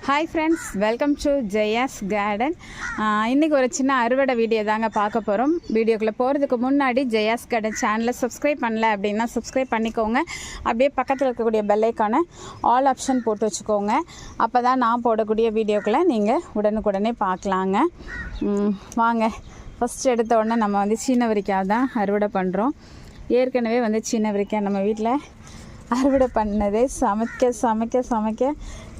Hi friends, welcome to Jaya's garden. இன்றைக்கி ஒரு சின்ன அறுவடை வீடியோ தாங்க பார்க்க போகிறோம். வீடியோக்குள்ளே போகிறதுக்கு முன்னாடி ஜெயாஸ் கார்டன் சேனலை சப்ஸ்கிரைப் பண்ணல அப்படின்னா சப்ஸ்கிரைப் பண்ணிக்கோங்க. அப்படியே பக்கத்தில் இருக்கக்கூடிய பெல்லைக்கான ஆல் ஆப்ஷன் போட்டு வச்சுக்கோங்க. அப்போ தான் நான் போடக்கூடிய வீடியோக்களை நீங்கள் உடனுக்குடனே பார்க்கலாங்க. வாங்க, ஃபஸ்ட்டு எடுத்த உடனே நம்ம சீனவரிக்காய் தான் அறுவடை பண்ணுறோம். ஏற்கனவே சீனவரிக்காய் நம்ம வீட்டில் அறுவடை பண்ணதே சமைக்க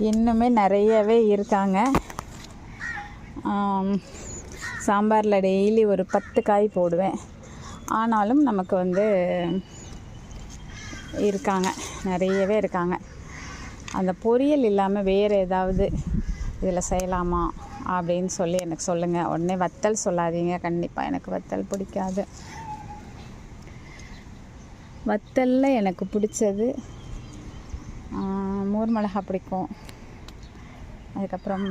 இன்னுமே நிறையவே இருக்காங்க. சாம்பாரில் டெய்லி ஒரு 10 காய் போடுவேன். ஆனாலும் நமக்கு இருக்காங்க, நிறையவே இருக்காங்க. அந்த பொரியல் இல்லாமல் வேறு ஏதாவது இதில் செய்யலாமா அப்படின்னு சொல்லி எனக்கு சொல்லுங்கள். உடனே வத்தல் சொல்லாதீங்க, கண்டிப்பாக எனக்கு வத்தல் பிடிக்காது. வத்தலில் எனக்கு பிடிச்சது மோர் மிளகா பிடிக்கும். அதுக்கப்புறம்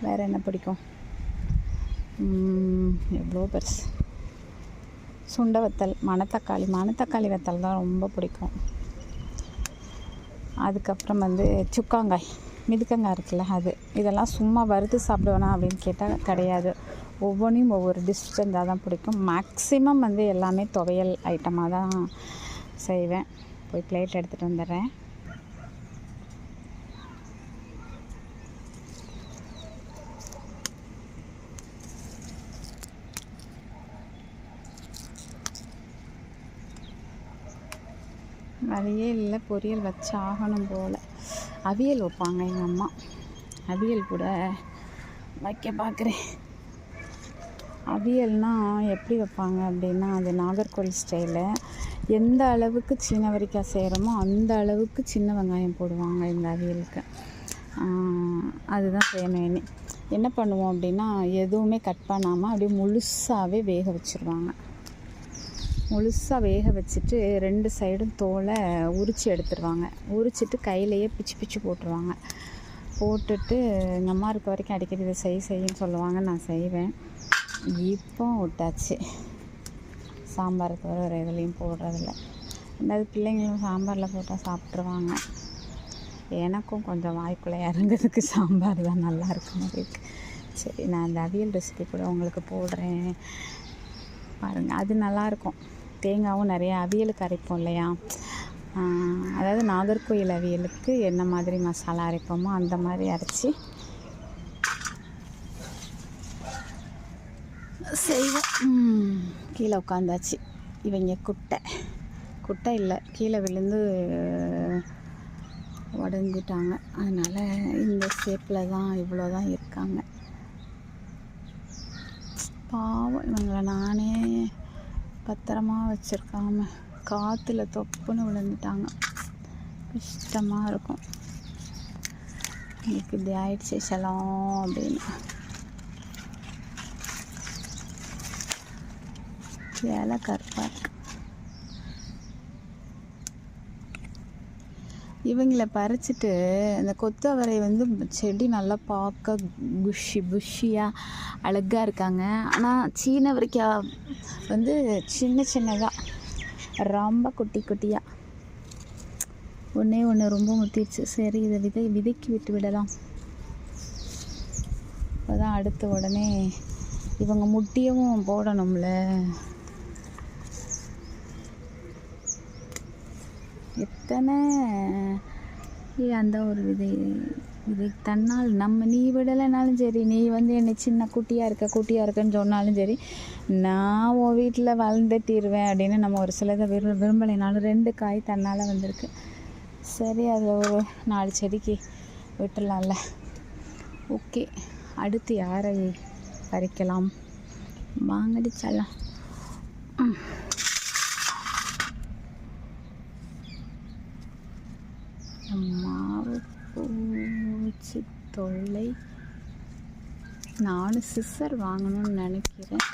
வேறு என்ன பிடிக்கும், எவ்வளோ பெருசு சுண்டை வத்தல், மணத்தக்காளி வத்தல் தான் ரொம்ப பிடிக்கும். அதுக்கப்புறம் சுக்காங்காய், மிதுக்கங்காய் இருக்குல்ல, இதெல்லாம் சும்மா வறுத்து சாப்பிடுவேனா அப்படின்னு கேட்டால் கிடையாது. ஒவ்வொன்றையும் ஒவ்வொரு டிஷ் இருந்தால் தான் பிடிக்கும். மேக்ஸிமம் எல்லாமே துவையல் ஐட்டமாக தான் செய்வேன். போய் பிளேட் எடுத்துகிட்டு வந்துடுறேன். வழியே இல்லை, பொரியல் வச்சு ஆகணும் போல். அவியல் வைப்பாங்க எங்கள் அம்மா. அவியல் கூட வைக்க பார்க்குறேன். அவியல்னால் எப்படி வைப்பாங்க அப்படின்னா, அது நாகர்கோவில் ஸ்டைலு. எந்த அளவுக்கு சீனவரிக்காய் செய்கிறோமோ அந்த அளவுக்கு சின்ன வெங்காயம் போடுவாங்க இந்த அவியலுக்கு. அதுதான் செய்யணும். என்ன பண்ணுவோம் அப்படின்னா, எதுவுமே கட் பண்ணாமல் அப்படியே முழுசாகவே வேக வச்சுருவாங்க. முழுசாக வேக வச்சுட்டு 2 சைடும் தோலை உரித்து எடுத்துருவாங்க. உரிச்சிட்டு கையிலையே பிச்சு போட்டுருவாங்க. போட்டுட்டு எங்கள் அம்மா இருக்க வரைக்கும் அடிக்கடி இதை செய்யுன்னு சொல்லுவாங்க. நான் செய்வேன். இப்போ விட்டாச்சு. சாம்பார் தவிர வேறு எதுலேயும் போடுறதில்ல. ரெண்டாவது பிள்ளைங்களும் சாம்பாரில் போட்டால் சாப்பிட்ருவாங்க. எனக்கும் கொஞ்சம் வாய்க்குள்ளே இறங்குறதுக்கு சாம்பார் தான் நல்லா இருக்கும் இருக்கு. சரி, நான் அந்த அவியல் ரெசிபி கூட உங்களுக்கு போடுறேன் பாருங்கள். அது நல்லாயிருக்கும். தேங்காவும் நிறைய அவியலுக்கு அரைப்போம் இல்லையா, அதாவது நாகர்கோவில் அவியலுக்கு என்ன மாதிரி மசாலா அரைப்போமோ அந்த மாதிரி அரைச்சி செய்வோம். கீழே உட்காந்தாச்சு. இவங்க குட்டை இல்லை, கீழே விழுந்து உடஞ்சிட்டாங்க. அதனால் இந்த ஷேப்பில் தான் இவ்வளோ தான் இருக்காங்க. பாவம், இவங்களை நானே பத்திரமா வச்சுருக்காம காற்றுல தொப்புன்னு விழுந்துட்டாங்க. கஷ்டமாக இருக்கும். எனக்கு இப்படி ஆயிடுச்சு சலம் அப்படின்னு. இலை கருப்பாக இருக்கு. இவங்களை பறிச்சுட்டு அந்த கொத்தவரை செடி நல்லா பார்க்க புஷ்ஷியாக அழகாக இருக்காங்க. ஆனால் சீனவரிக்காய் சின்னதாக ரொம்ப குட்டியாக ஒன்று ரொம்ப முத்திடுச்சு. சரி, இதை விதைக்கி விட்டு விடலாம். இப்போ தான் அடுத்து உடனே இவங்க முட்டியவும் போடணும்ல. எத்தனை அந்த ஒரு விதை தன்னால் நீ விடலைனாலும் சரி, நீ என்னை சின்ன குட்டியாக இருக்குன்னு சொன்னாலும் சரி, நான் உன் வீட்டில் வளர்ந்தே தீருவேன் அப்படின்னு நம்ம ஒரு சிலதை விரும்பலைனாலும் 2 காய் தன்னால் வந்திருக்கு. சரி, அதில் ஒரு 4 செடிக்கு விட்டுடலாம்ல. ஓகே, அடுத்து யாரை பறிக்கலாம், வாங்கடிச்சலாம். மாவு பூச்சி தொல்லை. நானும் சிசர் வாங்கணும்னு நினைக்கிறேன்.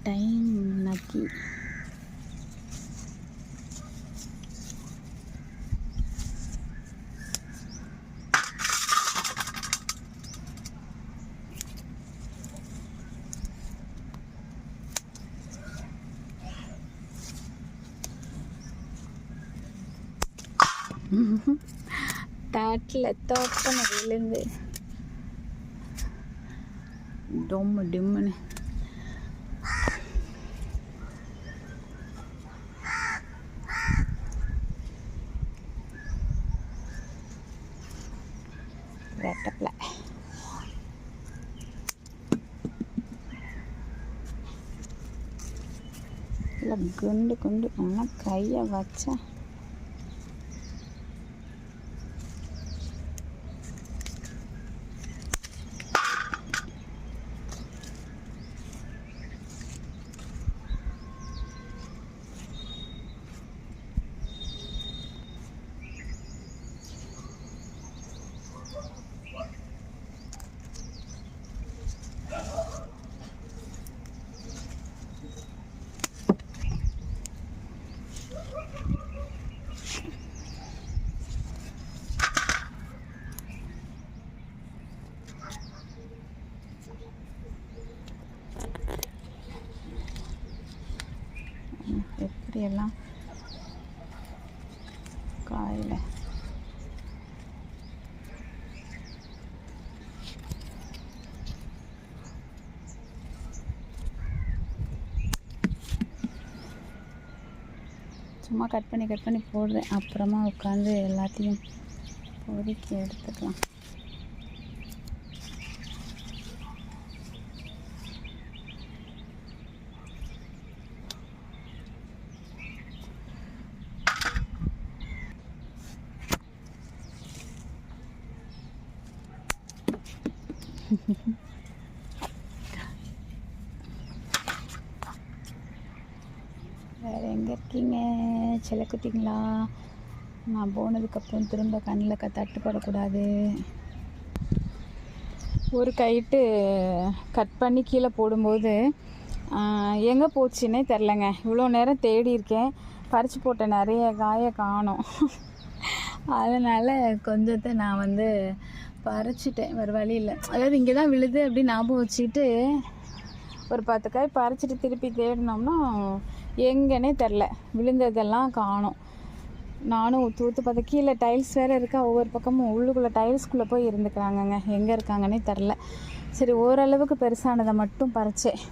டைம் நக்கி தாட்டில் தோப்பன விழுந்து டொம்மு டிம்முன்னு ரெட்டப்பில் இல்லை குண்டு குண்டு நல்லா கையை வச்சா எப்படியெல்லாம் காயில் சும்மா கட் பண்ணி போடுறேன். அப்புறமா உட்காந்து எல்லாத்தையும் பொறுக்கி எடுத்துக்கலாம். வேறு எங்கே இருக்கீங்க செல்லக்குட்டிங்களா? நான் போனதுக்கப்புறம் திரும்ப கண்ணில் தட்டுப்படக்கூடாது. ஒரு கைட்டு கட் பண்ணி கீழே போடும்போது எங்கே போச்சுன்னே தெரிலங்க. இவ்வளோ நேரம் தேடி இருக்கேன், பறித்து போட்ட நிறைய காயை காணோம். அதனால் கொஞ்சத்தை நான் பறிச்சிட்டேன், வேறு வழி இல்லை. அதாவது இங்கே தான் விழுது அப்படின்னு ஞாபகம் வச்சுக்கிட்டு ஒரு 10 காய் பறிச்சிட்டு திருப்பி தேடினோம்னா எங்கன்னே தெரில, விழுந்ததெல்லாம் காணோம். நானும் ஊற்று பார்த்த கீழே டைல்ஸ் வேறு இருக்கா, ஒவ்வொரு பக்கமும் உள்ளுக்குள்ளே டைல்ஸ்குள்ளே போய் இருந்துக்கிறாங்கங்க, எங்கே இருக்காங்கன்னே தெரில. சரி, ஓரளவுக்கு பெருசானதை மட்டும் பறிச்சேன்.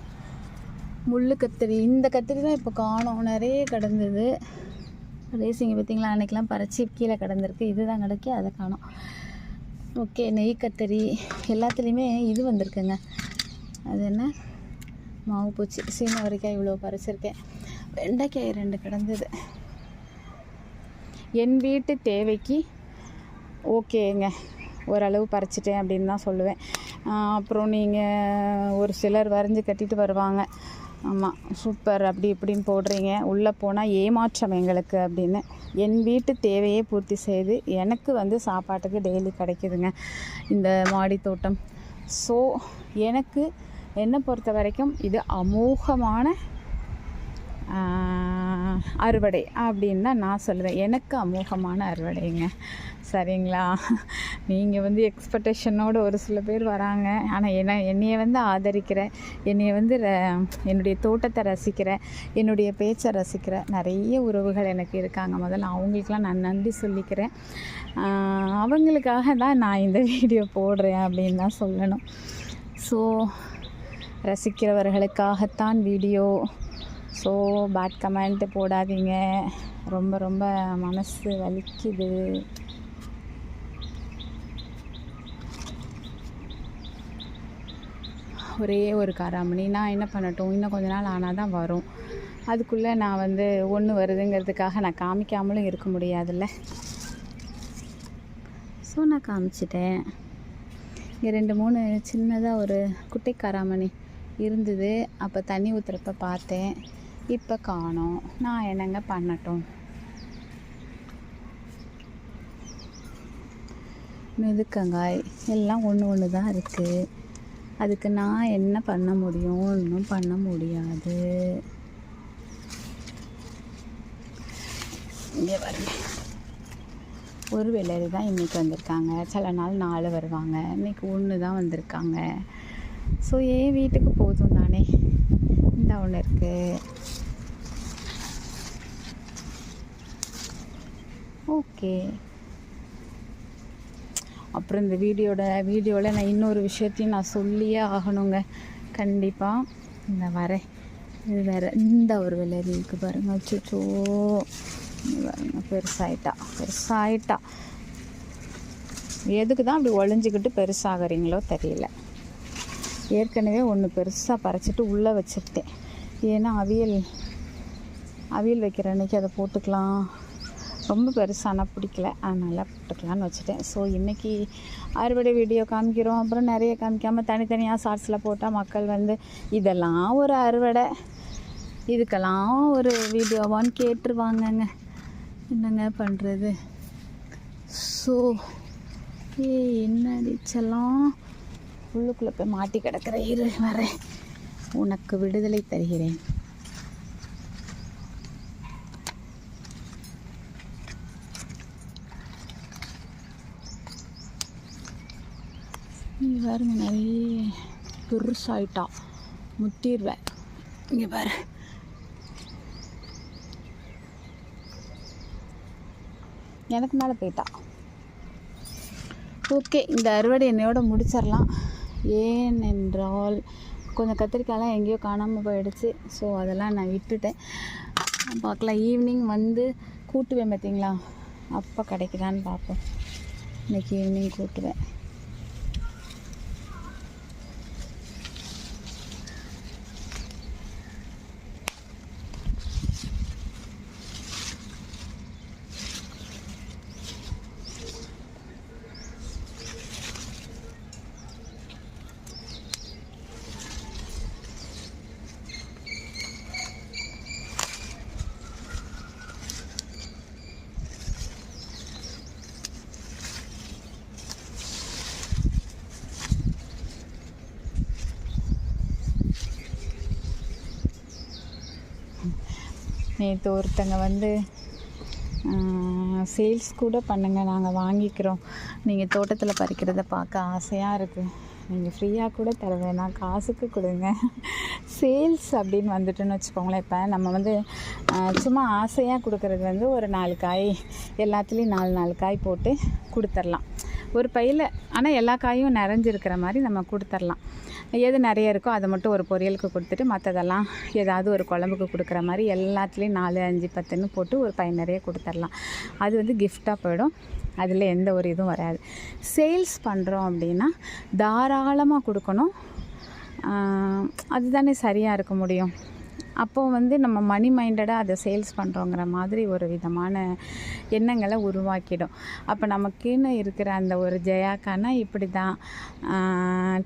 முள் கத்திரி, இந்த கத்திரி தான் இப்போ காணோம், நிறைய கிடந்தது. ரேசிங்க பார்த்திங்களா, அன்றைக்கெலாம் பறித்து கீழே கிடந்திருக்கு. இது தான் கிடக்கி, அதை காணோம். ஓகே, நெய் கத்திரி எல்லாத்துலேயுமே இது வந்திருக்குங்க. அது என்ன மாவு பூச்சி. சீமை வரைக்காய் இவ்வளோ பறிச்சிருக்கேன். வெண்டைக்காய் 2 கிடந்தது. என் வீட்டு தேவைக்கு ஓகேங்க, ஓரளவு பறிச்சிட்டேன் அப்படின்னு தான் சொல்லுவேன். அப்புறம் நீங்கள் ஒரு சிலர் வரைஞ்சி கட்டிட்டு வருவாங்க, ஆமாம் சூப்பர் அப்படி இப்படின்னு போடுறீங்க, உள்ளே போனால் ஏமாற்றம் எங்களுக்கு அப்படின்னு. என் வீட்டு தேவையை பூர்த்தி செய்து எனக்கு சாப்பாட்டுக்கு டெய்லி கிடைக்குதுங்க இந்த மாடி தோட்டம். ஸோ எனக்கு என்னை பொறுத்த வரைக்கும் இது அமோகமான அறுவடை அப்படின்னு தான் நான் சொல்லுவேன். எனக்கு அமோகமான அறுவடைங்க, சரிங்களா? நீங்கள் எக்ஸ்பெக்டேஷனோடு ஒரு சில பேர் வராங்க, ஆனால் என்னையை ஆதரிக்கிற, என்னையை என்னுடைய தோட்டத்தை ரசிக்கிற, என்னுடைய பேச்சை ரசிக்கிற நிறைய உறவுகள் எனக்கு இருக்காங்க. முதல்ல அவங்களுக்கெல்லாம் நான் நன்றி சொல்லிக்கிறேன். அவங்களுக்காக தான் நான் இந்த வீடியோ போடுறேன் அப்படின்னு தான் சொல்லணும். ஸோ ரசிக்கிறவர்களுக்காகத்தான் வீடியோ. ஸோ பேட் கமெண்ட் போடாதீங்க, ரொம்ப ரொம்ப மனசு வலிக்குது. ஒரே ஒரு காராமணி, நான் என்ன பண்ணட்டும், இன்னும் கொஞ்ச நாள் ஆனால் தான் வரும். அதுக்குள்ளே நான் ஒன்று வருதுங்கிறதுக்காக நான் காமிக்காமலும் இருக்க முடியாதுல்ல. ஸோ நான் காமிச்சிட்டேன். இங்கே 2-3 சின்னதாக ஒரு குட்டை காராமணி இருந்தது. அப்போ தண்ணி ஊற்றுறப்ப பார்த்தேன், இப்போ காணோம். நான் என்னங்க பண்ணட்டும்? மிதுக்கங்காய் எல்லாம் ஒன்று தான் இருக்குது. அதுக்கு நான் என்ன பண்ண முடியும்? ஒன்றும் பண்ண முடியாது. இங்கே பாருங்க, ஒரு வெள்ளரி தான் இன்றைக்கி வந்திருக்காங்க. சில நாள் 4 வருவாங்க, இன்றைக்கி 1 தான் வந்திருக்காங்க. ஸோ என் வீட்டுக்கு போதும் தானே. இந்த ஒன்று இருக்குது. ஓகே, அப்புறம் இந்த வீடியோவில் நான் இன்னொரு விஷயத்தையும் நான் சொல்லியே ஆகணுங்க கண்டிப்பாக. இந்த வரேன் இது வேறு இந்த ஒரு வெள்ளரி இருக்குது பாருங்கள். அச்சோ பாருங்க பெருசாயிட்டா. எதுக்கு தான் அப்படி ஒளிஞ்சிக்கிட்டு பெருசாகிறீங்களோ தெரியல. ஏற்கனவே ஒன்று பெருசாக பறிச்சிட்டு உள்ளே வச்சுக்கிட்டேன். ஏன்னா அவியல் வைக்கிற அன்றைக்கி அதை போட்டுக்கலாம். ரொம்ப பெருசானா பிடிக்கல, அதனால் போட்டுக்கலான்னு வச்சுட்டேன். ஸோ இன்றைக்கி அறுவடை வீடியோ காமிக்கிறோம். அப்புறம் நிறைய காமிக்காமல் தனித்தனியாக ஷார்ட்ஸில் போட்டால் மக்கள் வந்து இதெல்லாம் ஒரு அறுவடை, இதுக்கெல்லாம் ஒரு வீடியோவான்னு கேட்டுருவாங்கங்க. என்னங்க பண்ணுறது? ஸோ என்ன அடிச்செல்லாம் உள்ளுக்குள்ளே போய் மாட்டி கிடக்கிற இரு வரேன், உனக்கு விடுதலை தருகிறேன். நீ பாருங்க நிறைய பெருசாயிட்டா, முத்திடுவேன். இங்கே பாரு எனக்கு மேலே போயிட்டா. ஓகே, இந்த அறுவடை என்னையோட முடிச்சிடலாம். ஏனென்றால் கொஞ்சம் கத்திரிக்காயெலாம் எங்கேயோ காணாமல் போயிடுச்சு. ஸோ அதெல்லாம் நான் விட்டுட்டேன். பார்க்கலாம், ஈவினிங் வந்து கூட்டுவேன் பார்த்தீங்களா, அப்போ கிடைக்குதான்னு பார்ப்போம். இன்றைக்கி ஈவினிங் கூட்டுவேன். நேற்று ஒருத்தங்க வந்து சேல்ஸ் கூட பண்ணுங்க, நாங்கள் வாங்கிக்கிறோம், நீங்கள் தோட்டத்தில் பறிக்கிறத பார்க்க ஆசையாக இருக்குது, நீங்கள் ஃப்ரீயாக கூட தர வேணாம், காசுக்கு கொடுங்க, சேல்ஸ் அப்படின்னு வந்துட்டுன்னு வச்சுக்கோங்களேன். இப்போ நம்ம வந்து சும்மா ஆசையாக கொடுக்கறது வந்து ஒரு 4 காய் எல்லாத்துலேயும் 4 காய் போட்டு கொடுத்துர்லாம் ஒரு பையில். ஆனால் எல்லா காயும் நிறைஞ்சிருக்கிற மாதிரி நம்ம கொடுத்துர்லாம். எது நிறைய இருக்கோ அதை மட்டும் ஒரு பொரியலுக்கு கொடுத்துட்டு மற்றதெல்லாம் ஏதாவது ஒரு குழம்புக்கு கொடுக்குற மாதிரி எல்லாத்துலேயும் 4, 5, 10ன்னு போட்டு ஒரு பை நிறைய கொடுத்துர்லாம். அது வந்து கிஃப்டாக போயிடும், அதில் எந்த ஒரு இதுவும் வராது. சேல்ஸ் பண்ணுறோம் அப்படின்னா தாராளமாக கொடுக்கணும், அதுதானே சரியாக இருக்க முடியும். அப்போது வந்து நம்ம மணி மைண்டடாக அதை சேல்ஸ் பண்ணுறோங்கிற மாதிரி ஒரு விதமான எண்ணங்களை உருவாக்கிடும். அப்போ நமக்குன்னு இருக்கிற அந்த ஒரு ஜெயாக்கானா இப்படி தான்,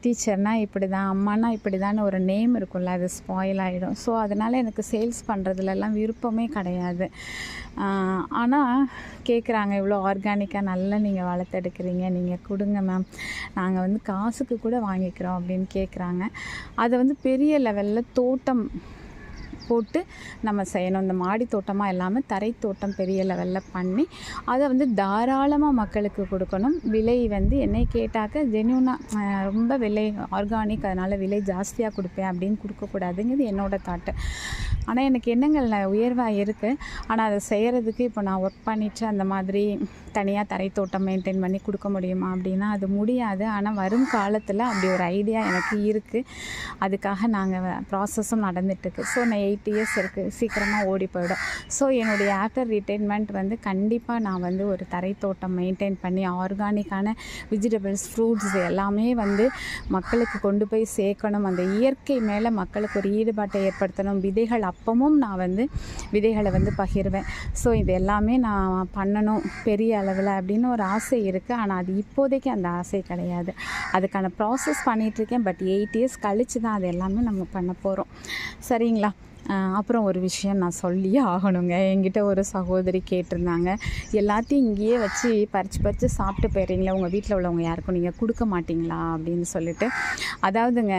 டீச்சர்னால் இப்படி தான், அம்மானா இப்படி தான் ஒரு நேம் இருக்கும்ல, அது ஸ்பாயில் ஆகிடும். ஸோ அதனால் எனக்கு சேல்ஸ் பண்ணுறதுலலாம் விருப்பமே கிடையாது. ஆனால் கேட்குறாங்க, இவ்வளோ ஆர்கானிக்காக நல்லா நீங்கள் வளர்த்தெடுக்கிறீங்க, நீங்கள் கொடுங்க மேம், நாங்கள் வந்து காசுக்கு கூட வாங்கிக்கிறோம் அப்படின்னு கேட்குறாங்க. அதை வந்து பெரிய லெவலில் தோட்டம் போட்டு நம்ம செய்யணும். இந்த மாடி தோட்டமாக இல்லாமல் தரை தோட்டம் பெரிய லெவலில் பண்ணி அதை வந்து தாராளமாக மக்களுக்கு கொடுக்கணும். விலை வந்து என்னை கேட்டாக்க ஜென்யூனாக ரொம்ப விலை ஆர்கானிக், அதனால் விலை ஜாஸ்தியாக கொடுப்பேன் அப்படின்னு கொடுக்கக்கூடாதுங்கிறது என்னோடய தாட்டு. ஆனால் எனக்கு எண்ணங்கள் உயர்வாக இருக்குது. ஆனால் அதை செய்கிறதுக்கு இப்போ நான் ஒர்க் பண்ணிவிட்டு அந்த மாதிரி தனியாக தரை தோட்டம் மெயின்டைன் பண்ணி கொடுக்க முடியுமா அப்படின்னா அது முடியாது. ஆனால் வரும் காலத்தில் அப்படி ஒரு ஐடியா எனக்கு இருக்குது. அதுக்காக நாங்கள் ப்ராசஸும் நடந்துகிட்ருக்கு. ஸோ நான் 8 இயர்ஸ் இருக்குது, சீக்கிரமாக ஓடி போயிடும். ஸோ என்னுடைய ஆஃப்டர் ரிட்டைர்மெண்ட் வந்து கண்டிப்பாக நான் வந்து ஒரு தரை தோட்டம் மெயின்டைன் பண்ணி ஆர்கானிக்கான வெஜிடபிள்ஸ், ஃப்ரூட்ஸ் எல்லாமே வந்து மக்களுக்கு கொண்டு போய் சேர்க்கணும். அந்த இயற்கை மேலே மக்களுக்கு ஒரு ஈடுபாட்டை ஏற்படுத்தணும். விதைகள் அப்பவும் நான் வந்து விதைகளை வந்து பகிர்வேன். ஸோ இது எல்லாமே நான் பண்ணணும் பெரிய அளவில் அப்படின்னு ஒரு ஆசை இருக்குது. ஆனால் அது இப்போதைக்கு அந்த ஆசை கிடையாது. அதுக்கான ப்ராசஸ் பண்ணிகிட்ருக்கேன். பட் 8 இயர்ஸ் கழித்து தான் அது எல்லாமே நம்ம பண்ண போகிறோம். சரிங்களா? அப்புறம் ஒரு விஷயம் நான் சொல்லியே ஆகணுங்க. என்கிட்ட ஒரு சகோதரி கேட்டிருந்தாங்க, எல்லாத்தையும் இங்கேயே வச்சு பறித்து சாப்பிட்டு போயிடுறீங்களா, உங்கள் வீட்டில் உள்ளவங்க யாருக்கும் நீங்கள் கொடுக்க மாட்டிங்களா அப்படின்னு சொல்லிட்டு. அதாவதுங்க,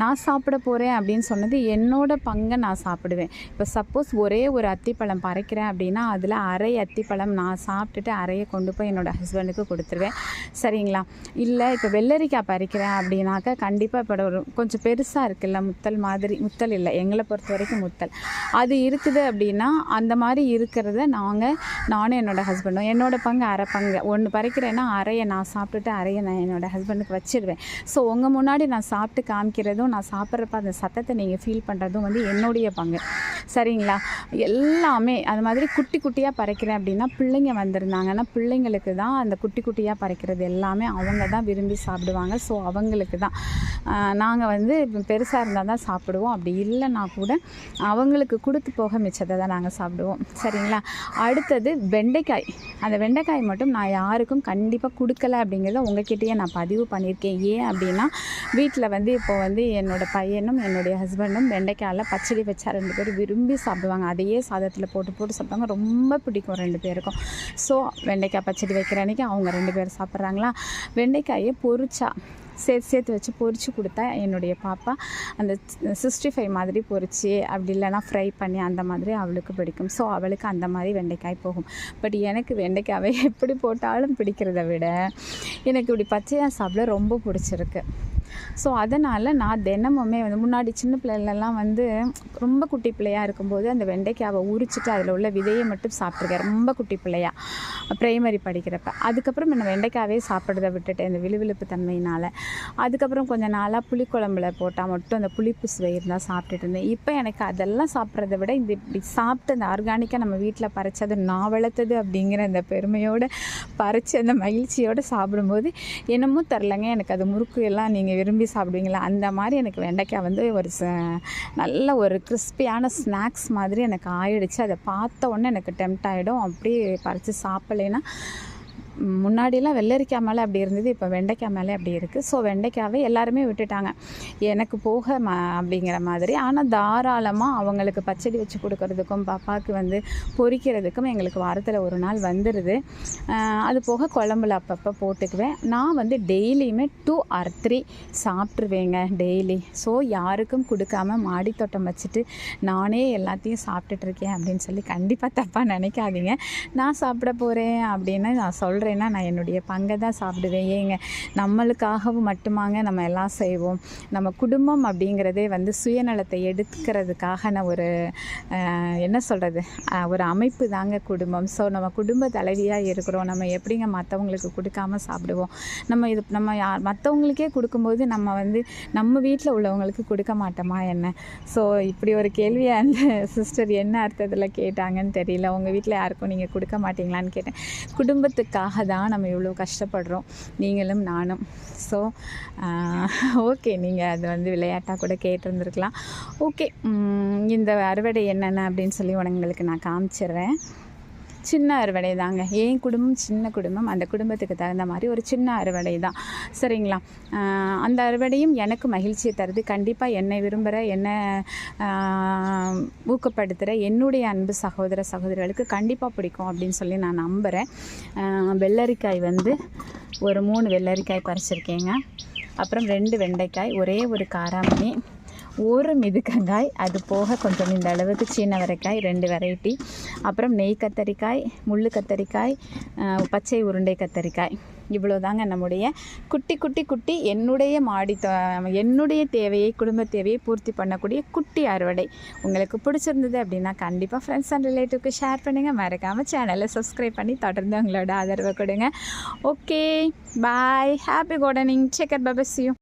நான் சாப்பிட போகிறேன் அப்படின்னு சொன்னது என்னோடய பங்கை நான் சாப்பிடுவேன். இப்போ சப்போஸ் ஒரே ஒரு அத்திப்பழம் பறிக்கிறேன் அப்படின்னா அதில் அரை அத்திப்பழம் நான் சாப்பிட்டுட்டு அரையை கொண்டு போய் என்னோடய ஹஸ்பண்டுக்கு கொடுத்துருவேன். சரிங்களா? இல்லை இப்போ வெள்ளரிக்காய் பறிக்கிறேன் அப்படின்னாக்கா கண்டிப்பாக இப்போ ஒரு கொஞ்சம் பெருசாக இருக்குல்ல, முத்தல் மாதிரி, முத்தல் இல்லை, எங்களை பொறுத்த வரைக்கும் முத்தல். அது இருக்குது அப்படின்னா அந்த மாதிரி இருக்கிறத நானும் என்னோடய ஹஸ்பண்டும் என்னோடய பங்கு அரை பங்கு ஒன்று பறிக்கிறேன்னா அறையை நான் சாப்பிட்டுட்டு அறையை நான் என்னோடய ஹஸ்பண்டுக்கு வச்சிடுவேன். ஸோ உங்கள் முன்னாடி நான் சாப்பிட்டு காமிக்கிறதும் நான் சாப்பிட்றப்ப அந்த சத்தத்தை நீங்கள் ஃபீல் பண்ணுறதும் வந்து என்னுடைய பங்கு, சரிங்களா? எல்லாமே அது மாதிரி குட்டி குட்டியாக பறிக்கிறேன் அப்படின்னா பிள்ளைங்க வந்திருந்தாங்கன்னா பிள்ளைங்களுக்கு தான் அந்த குட்டி குட்டியாக பறிக்கிறது எல்லாமே அவங்க தான் விரும்பி சாப்பிடுவாங்க. ஸோ அவங்களுக்கு தான் நாங்கள் வந்து பெருசாக இருந்தால் தான் சாப்பிடுவோம். அப்படி இல்லைன்னா கூட அவங்களுக்கு கொடுத்து போக மிச்சத்தை தான் நாங்கள் சாப்பிடுவோம், சரிங்களா? அடுத்தது வெண்டைக்காய். அந்த வெண்டைக்காய் மட்டும் நான் யாருக்கும் கண்டிப்பாக கொடுக்கல அப்படிங்கிறத உங்ககிட்டயே நான் பதிவு பண்ணியிருக்கேன். ஏன் அப்படின்னா வீட்டில் வந்து இப்போ வந்து என்னோடய பையனும் என்னுடைய ஹஸ்பண்டும் வெண்டைக்காயில் பச்சடி வச்சா 2 பேரும் விரும்பி சாப்பிடுவாங்க. அதையே சாதத்தில் போட்டு சாப்பிடுவாங்க. ரொம்ப பிடிக்கும் 2 பேருக்கும். ஸோ வெண்டைக்காய் பச்சடி வைக்கிற அன்றைக்கி அவங்க 2 பேரும் சாப்பிட்றாங்களா. வெண்டைக்காயை பொரிச்சா சேர்த்து வச்சு பொரித்து கொடுத்தா என்னுடைய பாப்பா அந்த 65 மாதிரி பொரிச்சு அப்படி இல்லைனா ஃப்ரை பண்ணி அந்த மாதிரி அவளுக்கு பிடிக்கும். ஸோ அவளுக்கு அந்த மாதிரி வெண்டைக்காய் போகும். பட் எனக்கு வெண்டைக்காவை எப்படி போட்டாலும் பிடிக்கிறத விட எனக்கு இப்படி பச்சையாக சாப்பிட ரொம்ப பிடிச்சிருக்கு. ஸோ அதனால் நான் தினமுமே வந்து முன்னாடி சின்ன பிள்ளைகளெல்லாம் வந்து ரொம்ப குட்டி பிள்ளையாக இருக்கும்போது அந்த வெண்டைக்காவை உரிச்சிட்டு அதில் உள்ள விதையை மட்டும் சாப்பிட்ருக்கேன், ரொம்ப குட்டி பிள்ளையாக ப்ரைமரி படிக்கிறப்ப. அதுக்கப்புறம் நான் வெண்டைக்காவே சாப்பிட்றத விட்டுட்டேன் இந்த விழுவிழுப்பு தன்மையினால். அதுக்கப்புறம் கொஞ்சம் நாளாக புளிக்குழம்புல போட்டால் மட்டும் அந்த புளிப்பு சுவை இருந்தால் சாப்பிட்டுட்டு இருந்தேன். இப்போ எனக்கு அதெல்லாம் சாப்பிட்றத விட இந்த இப்படி சாப்பிட்டு அந்த ஆர்கானிக்காக நம்ம வீட்டில் பறிச்சது நான் வளர்த்தது அப்படிங்கிற அந்த பெருமையோடு பறித்து அந்த மகிழ்ச்சியோடு சாப்பிடும்போது என்னமோ தெரிலங்க, எனக்கு அது முறுக்கு எல்லாம் நீங்கள் விரும்பி சாப்பிடுவீங்களா அந்த மாதிரி எனக்கு வெண்டைக்காய் வந்து ஒரு நல்ல ஒரு கிறிஸ்பியான ஸ்நாக்ஸ் மாதிரி எனக்கு ஆயிடுச்சு. அதை பார்த்த உடனே எனக்கு டெம்ட் ஆகிடும். அப்படியே பறித்து சாப்பிட்லேன்னா முன்னாடியெல்லாம் வெள்ளரிக்காய் மேலே அப்படி இருந்தது, இப்போ வெண்டைக்காய் மேலே அப்படி இருக்குது. ஸோ வெண்டைக்காவே எல்லாருமே விட்டுட்டாங்க எனக்கு போக அப்படிங்கிற மாதிரி. ஆனால் தாராளமாக அவங்களுக்கு பச்சடி வச்சு கொடுக்கறதுக்கும் பாப்பாவுக்கு வந்து பொரிக்கிறதுக்கும் எங்களுக்கு வாரத்தில் ஒரு நாள் வந்துடுது. அது போக குழம்புல அப்பப்போ போட்டுக்குவேன். நான் வந்து டெய்லியுமே 2 or 3 சாப்பிட்ருவேங்க டெய்லி. ஸோ யாருக்கும் கொடுக்காம மாடி தோட்டம் வச்சுட்டு நானே எல்லாத்தையும் சாப்பிட்டுட்ருக்கேன் அப்படின்னு சொல்லி கண்டிப்பாக தப்பாக நினைக்காதீங்க. நான் சாப்பிட போகிறேன் அப்படின்னு நான் சொல்கிறேன்னா நான் என்னுடைய பங்கை தான் சாப்பிடுவேன். ஏங்க நம்மளுக்காகவும் மட்டுமாங்க நம்ம எல்லாம் செய்வோம். நம்ம குடும்பம் அப்படிங்கிறதே வந்து சுயநலத்தை எடுக்கிறதுக்காக நான் ஒரு என்ன சொல்கிறது ஒரு அமைப்பு தாங்க குடும்பம். ஸோ நம்ம குடும்ப தலைவியாக இருக்கிறோம். நம்ம எப்படிங்க மற்றவங்களுக்கு கொடுக்காம சாப்பிடுவோம்? நம்ம மற்றவங்களுக்கே கொடுக்கும்போது நம்ம வந்து நம்ம வீட்டில் உள்ளவங்களுக்கு கொடுக்க மாட்டோமா என்ன? ஸோ இப்படி ஒரு கேள்வியை அந்த சிஸ்டர் என்ன அர்த்தத்தில் கேட்டாங்கன்னு தெரியல. உங்கள் வீட்டில் யாருக்கும் நீங்கள் கொடுக்க மாட்டீங்களான்னு கேட்டேன். குடும்பத்துக்காக தான் நம்ம இவ்வளோ கஷ்டப்படுறோம், நீங்களும் நானும். ஸோ ஓகே, நீங்கள் அது வந்து விளையாட்டாக கூட கேட்டிருந்துருக்கலாம். ஓகே, இந்த அறுவடை என்னென்ன அப்படின்னு சொல்லி உங்களுக்கு நான் காமிச்சிடுறேன். சின்ன அறுவடை தாங்க. என் குடும்பம் சின்ன குடும்பம், அந்த குடும்பத்துக்கு தகுந்த மாதிரி ஒரு சின்ன அறுவடை தான், சரிங்களா? அந்த அறுவடையும் எனக்கு மகிழ்ச்சியை தருது. கண்டிப்பாக என்னை விரும்புகிற என்னை ஊக்கப்படுத்துகிற என்னுடைய அன்பு சகோதர சகோதரிகளுக்கு கண்டிப்பாக பிடிக்கும் அப்படின்னு சொல்லி நான் நம்புகிறேன். வெள்ளரிக்காய் வந்து ஒரு 3 வெள்ளரிக்காய் பறிச்சிருக்கேங்க. அப்புறம் 2 வெண்டைக்காய், ஒரே ஒரு காராமணி, 1 மிதுக்கங்காய், அது போக கொஞ்சம் இந்த அளவுக்கு சீன வரைக்காய் 2 வெரைட்டி, அப்புறம் நெய் கத்தரிக்காய், முள்ளு கத்தரிக்காய், பச்சை உருண்டை கத்தரிக்காய். இவ்வளோ தாங்க நம்முடைய குட்டி என்னுடைய தேவையை குடும்ப தேவையை பூர்த்தி பண்ணக்கூடிய குட்டி அறுவடை. உங்களுக்கு பிடிச்சிருந்தது அப்படின்னா கண்டிப்பாக ஃப்ரெண்ட்ஸ் அண்ட் ரிலேட்டிவ்க்கு ஷேர் பண்ணுங்கள். மறக்காமல் சேனலை சப்ஸ்கிரைப் பண்ணி தொடர்ந்து உங்களோட ஆதரவை கொடுங்க. Okay, bye, happy gardening, take care, bye bye, see you.